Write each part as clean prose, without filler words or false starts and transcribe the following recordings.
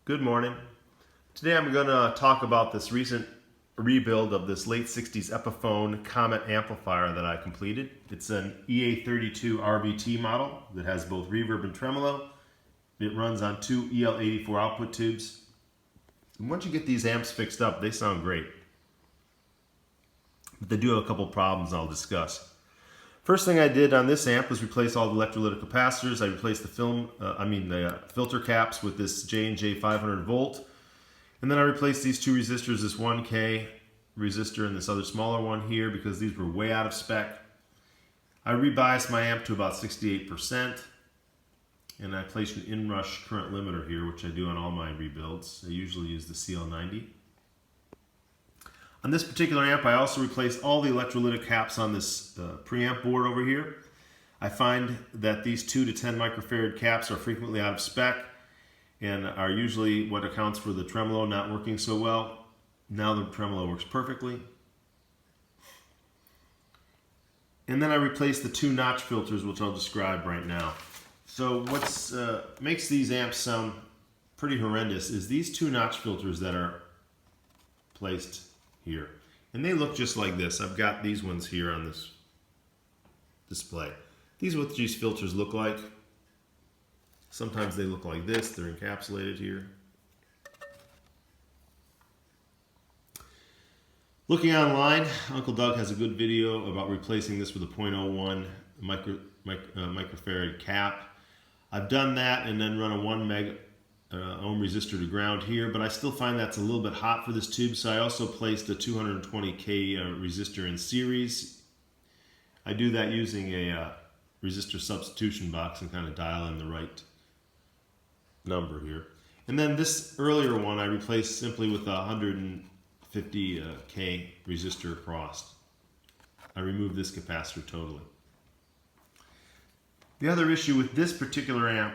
Good morning. Today I'm going to talk about this recent rebuild of this late 60s Epiphone Comet amplifier that I completed. It's an EA-32RVT model that has both reverb and tremolo. It runs on two EL-84 output tubes. And once you get these amps fixed up, they sound great. But they do have a couple problems I'll discuss. First thing I did on this amp was replace all the electrolytic capacitors. I replaced the filter caps with this J&J 500 volt. And then I replaced these two resistors, this 1K resistor and this other smaller one here, because these were way out of spec. I rebiased my amp to about 68%. And I placed an inrush current limiter here, which I do on all my rebuilds. I usually use the CL90. On this particular amp, I also replaced all the electrolytic caps on this preamp board over here. I find that these 2 to 10 microfarad caps are frequently out of spec and are usually what accounts for the tremolo not working so well. Now the tremolo works perfectly. And then I replaced the 2 notch filters, which I'll describe right now. So what makes these amps sound pretty horrendous is these 2 notch filters that are placed here. And they look just like this. I've got these ones here on this display. These are what these filters look like. Sometimes they look like this. They're encapsulated here. Looking online, Uncle Doug has a good video about replacing this with a 0.01 microfarad cap. I've done that and then run a 1 meg ohm resistor to ground here, but I still find that's a little bit hot for this tube, so I also placed a 220K resistor in series. I do that using a resistor substitution box and kind of dial in the right number here. And then this earlier one I replaced simply with a 150K resistor across. I removed this capacitor totally. The other issue with this particular amp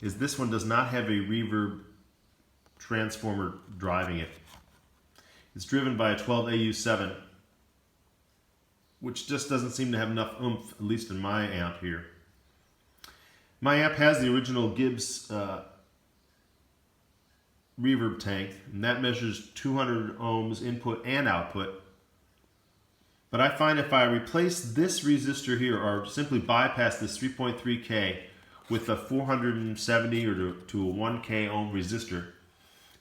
is this one does not have a reverb transformer driving it. It's driven by a 12AU7, which just doesn't seem to have enough oomph, at least in my amp here. My amp has the original Gibbs reverb tank, and that measures 200 ohms input and output. But I find if I replace this resistor here, or simply bypass this 3.3K with a 470 or to a 1K ohm resistor,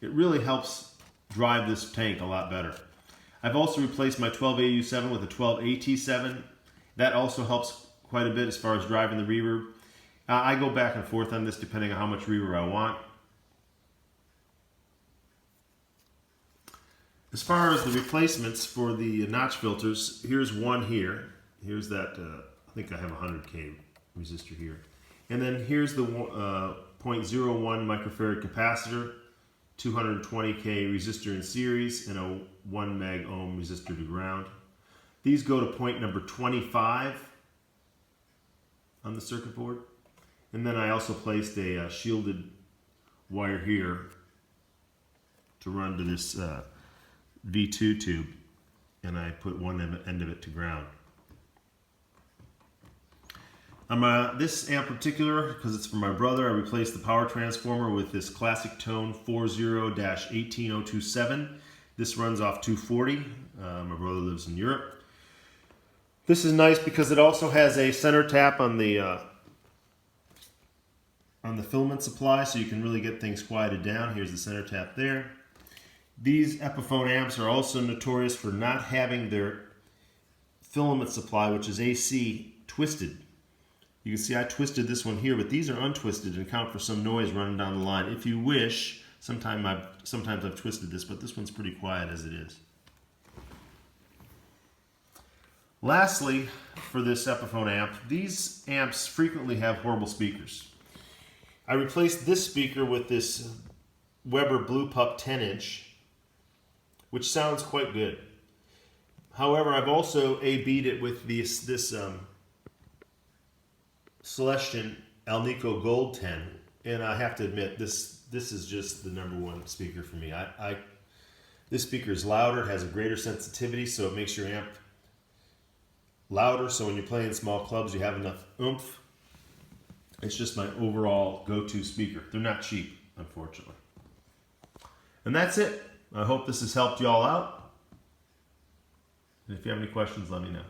it really helps drive this tank a lot better. I've also replaced my 12AU7 with a 12AT7. That also helps quite a bit as far as driving the reverb. I go back and forth on this depending on how much reverb I want. As far as the replacements for the notch filters, here's one here. Here's that, I think I have a 100K resistor here. And then here's the 0.01 microfarad capacitor, 220K resistor in series, and a 1 meg ohm resistor to ground. These go to point number 25 on the circuit board. And then I also placed a shielded wire here to run to this V2 tube, and I put one end of it to ground. This amp in particular, because it's for my brother, I replaced the power transformer with this Classic Tone 40-18027. This runs off 240. My brother lives in Europe. This is nice because it also has a center tap on the filament supply, so you can really get things quieted down. Here's the center tap there. These Epiphone amps are also notorious for not having their filament supply, which is AC, twisted. You can see I twisted this one here, but these are untwisted and account for some noise running down the line. If you wish, sometimes I've twisted this, but this one's pretty quiet as it is. Lastly, for this Epiphone amp, these amps frequently have horrible speakers. I replaced this speaker with this Weber Blue Pup 10-inch, which sounds quite good. However, I've also A/B'd it with this Celestion Alnico Gold 10, and I have to admit this is just the #1 speaker for me. This speaker is louder, it has a greater sensitivity, so it makes your amp louder, so when you're playing small clubs you have enough oomph. It's just my overall go-to speaker. They're not cheap, unfortunately. And that's it. I hope this has helped you all out. And if you have any questions, let me know.